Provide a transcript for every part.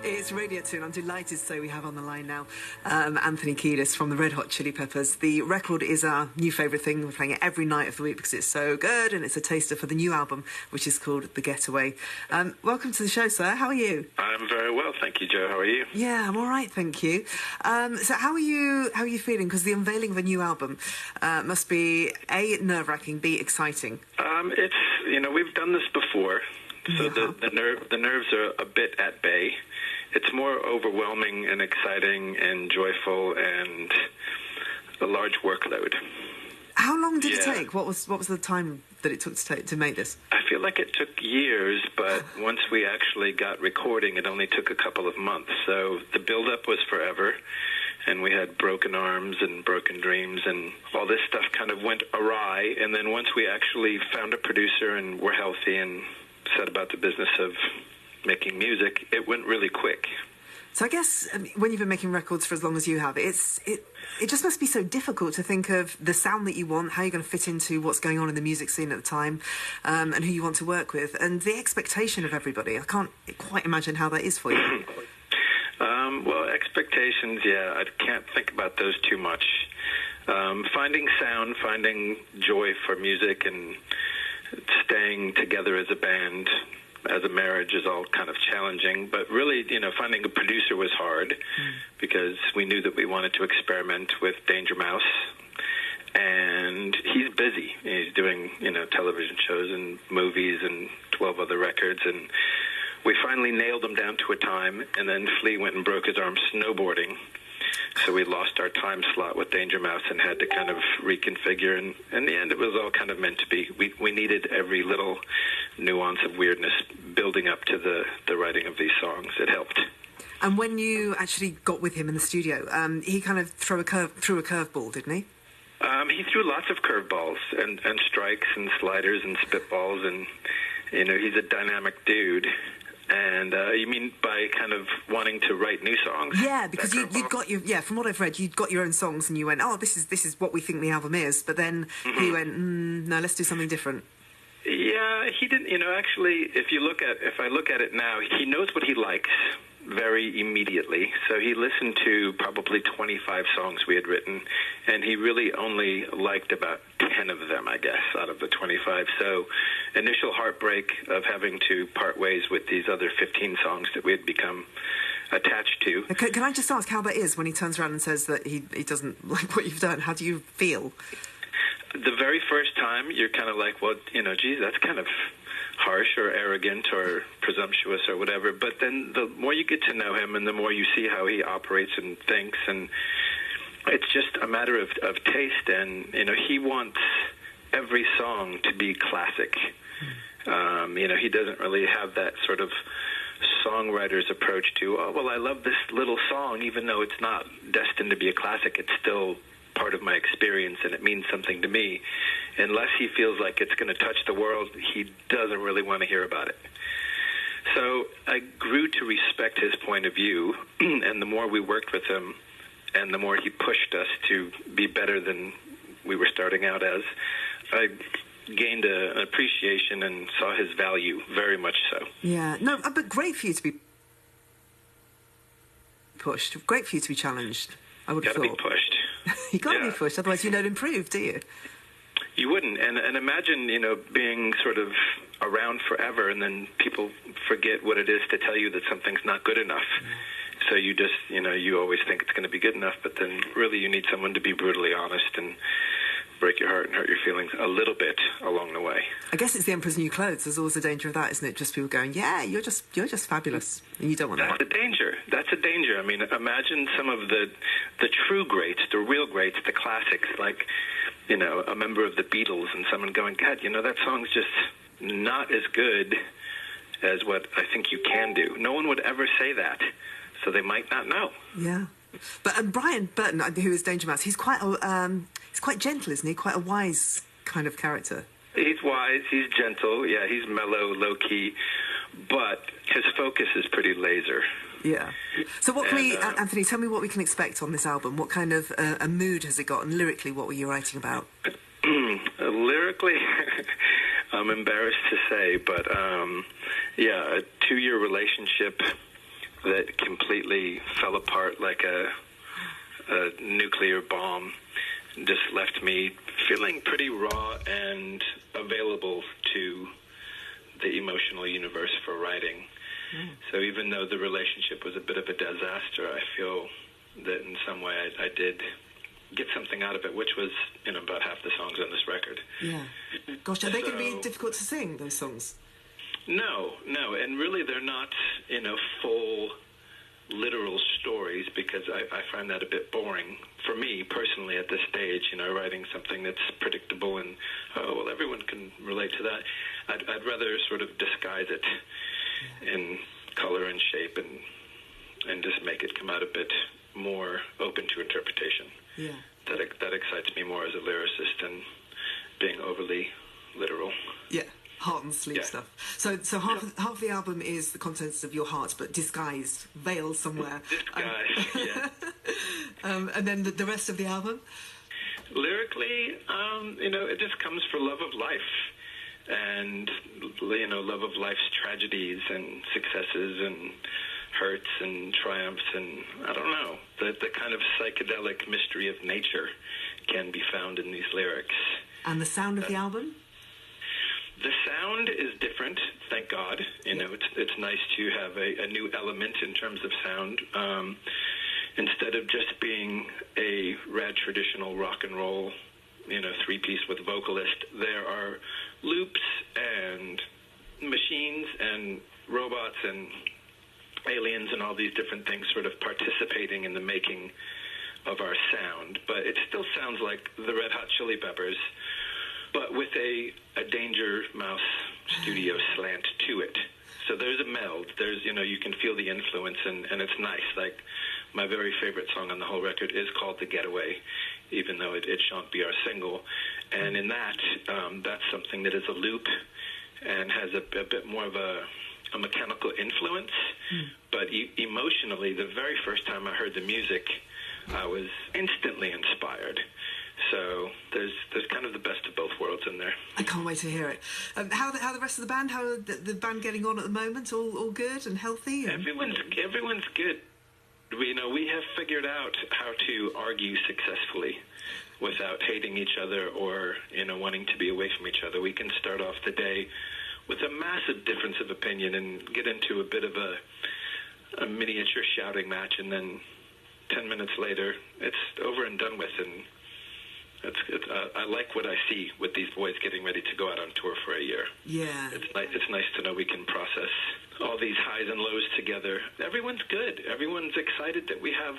It's Radio 2, and I'm delighted to say we have on the line now Anthony Kiedis from the Red Hot Chili Peppers. The record is our new favourite thing. We're playing it every night of the week because it's so good, and it's a taster for the new album, which is called The Getaway. Welcome to the show, sir. How are you? I'm very well, thank you, Joe. How are you? Yeah, I'm all right, thank you. So how are you feeling? Because the unveiling of a new album must be, A, nerve-wracking, B, exciting. It's, we've done this before, so Yeah. the nerves are a bit at bay. It's more overwhelming and exciting and joyful and a large workload. How long did it take? What was the time that it took to make this? I feel like it took years, but once we actually got recording, it only took a couple of months. So the build-up was forever, and we had broken arms and broken dreams, and all this stuff kind of went awry. And then once we actually found a producer and were healthy and set about the business of making music, it went really quick. So I guess when you've been making records for as long as you have, it just must be so difficult to think of the sound that you want, how you're going to fit into what's going on in the music scene at the time, and who you want to work with, and the expectation of everybody. I can't quite imagine how that is for you. Well, expectations, yeah, I can't think about those too much. Finding sound, finding joy for music, and staying together as a band, as a marriage, is all kind of challenging. But really, finding a producer was hard because we knew that we wanted to experiment with Danger Mouse. And he's busy. He's doing, television shows and movies and 12 other records. And we finally nailed him down to a time, and then Flea went and broke his arm snowboarding. So we lost our time slot with Danger Mouse and had to kind of reconfigure. And in the end, it was all kind of meant to be. We needed every little nuance of weirdness building up to the writing of these songs. It helped. And when you actually got with him in the studio, he kind of threw a curveball, didn't he? He threw lots of curveballs and strikes and sliders and spitballs, and he's a dynamic dude. And you mean by kind of wanting to write new songs? Yeah, because you'd got from what I've read, you'd got your own songs, and you went, oh, this is what we think the album is. But then he went, no, let's do something different. Yeah, he didn't. Actually, if I look at it now, he knows what he likes very immediately. So he listened to probably 25 songs we had written, and he really only liked about 10 of them, I guess, out of the 25. So initial heartbreak of having to part ways with these other 15 songs that we had become attached to. Can I just ask how that is when he turns around and says that he doesn't like what you've done? How do you feel? The very first time, you're kind of like, well, geez, that's kind of harsh or arrogant or presumptuous or whatever. But then the more you get to know him and the more you see how he operates and thinks, and it's just a matter of taste. And, he wants every song to be classic. He doesn't really have that sort of songwriter's approach to, oh, well, I love this little song, even though it's not destined to be a classic. It's still part of my experience, and it means something to me. Unless he feels like it's going to touch the world, he doesn't really want to hear about it. So I grew to respect his point of view, and the more we worked with him, and the more he pushed us to be better than we were starting out as, I gained an appreciation and saw his value, very much so. Yeah, no, but great for you to be pushed, great for you to be challenged, I would have thought. Gotta be pushed. You got to be pushed, otherwise you don't improve, do you? You wouldn't. And imagine, being sort of around forever, and then people forget what it is to tell you that something's not good enough. So you just, you always think it's going to be good enough, but then really you need someone to be brutally honest and break your heart and hurt your feelings a little bit along the way. I guess it's the Emperor's New Clothes. There's always a danger of that, isn't it? Just people going, yeah, you're just fabulous, and you don't want that. That's a danger. That's a danger. I mean, imagine some of the true greats, the real greats, the classics, like, a member of the Beatles, and someone going, God, that song's just not as good as what I think you can do. No one would ever say that, so they might not know. Yeah. But Brian Burton, who is Danger Mouse, he's quite gentle, isn't he? Quite a wise kind of character. He's wise, he's gentle, yeah, he's mellow, low-key, but his focus is pretty laser. Yeah. So what can we, Anthony, tell me what we can expect on this album. What kind of a mood has it got, and lyrically, what were you writing about? Lyrically, I'm embarrassed to say, but, a 2-year relationship, that completely fell apart like a nuclear bomb. Just left me feeling pretty raw and available to the emotional universe for writing. So even though the relationship was a bit of a disaster, I feel that in some way I did get something out of it, which was, about half the songs on this record. Yeah. Gosh, are they going to be difficult to sing, those songs? No, and really they're not, full literal stories, because I find that a bit boring for me personally at this stage, writing something that's predictable and, everyone can relate to that. I'd rather sort of disguise it in color and shape and just make it come out a bit more open to interpretation. Yeah. That excites me more as a lyricist than being overly literal. Yeah. Heart and sleeve stuff. So half the album is the contents of your heart, but disguised, veiled somewhere. Disguised, yeah. And then the rest of the album? Lyrically, it just comes for love of life. And, love of life's tragedies and successes and hurts and triumphs and, I don't know, the kind of psychedelic mystery of nature can be found in these lyrics. And the sound of the album? The sound is different, thank God. It's nice to have a new element in terms of sound. Instead of just being a rad traditional rock and roll, three-piece with vocalist, there are loops and machines and robots and aliens and all these different things sort of participating in the making of our sound. But it still sounds like the Red Hot Chili Peppers, but with a Danger Mouse studio slant to it. So there's a meld. There's, you can feel the influence, and it's nice. Like, my very favorite song on the whole record is called The Getaway, even though it shan't be our single. And in that, that's something that is a loop and has a bit more of a mechanical influence. But emotionally, the very first time I heard the music, I was instantly inspired. So there's kind of the best of both worlds in there. I can't wait to hear it. How the rest of the band? How are the band getting on at the moment? All good and healthy? Everyone's good. We have figured out how to argue successfully without hating each other or wanting to be away from each other. We can start off the day with a massive difference of opinion and get into a bit of a miniature shouting match, and then 10 minutes later it's over and done with. And I like what I see with these boys getting ready to go out on tour for a year. Yeah. It's nice to know we can process all these highs and lows together. Everyone's good. Everyone's excited that we have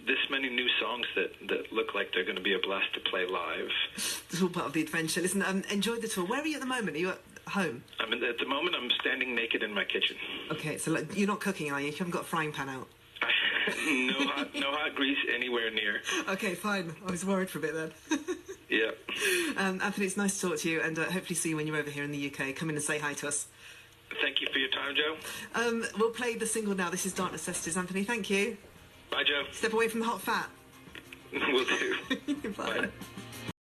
this many new songs that look like they're going to be a blast to play live. It's all part of the adventure. Listen, enjoy the tour. Where are you at the moment? Are you at home? At the moment, I'm standing naked in my kitchen. Okay, so you're not cooking, are you? You haven't got a frying pan out? No hot grease anywhere near. Okay, fine. I was worried for a bit then. Yeah. Anthony, it's nice to talk to you, and hopefully see you when you're over here in the UK. Come in and say hi to us. Thank you for your time, Joe. We'll play the single now. This is Dark Necessities. Anthony, thank you. Bye, Joe. Step away from the hot fat. Will do. Bye. Bye.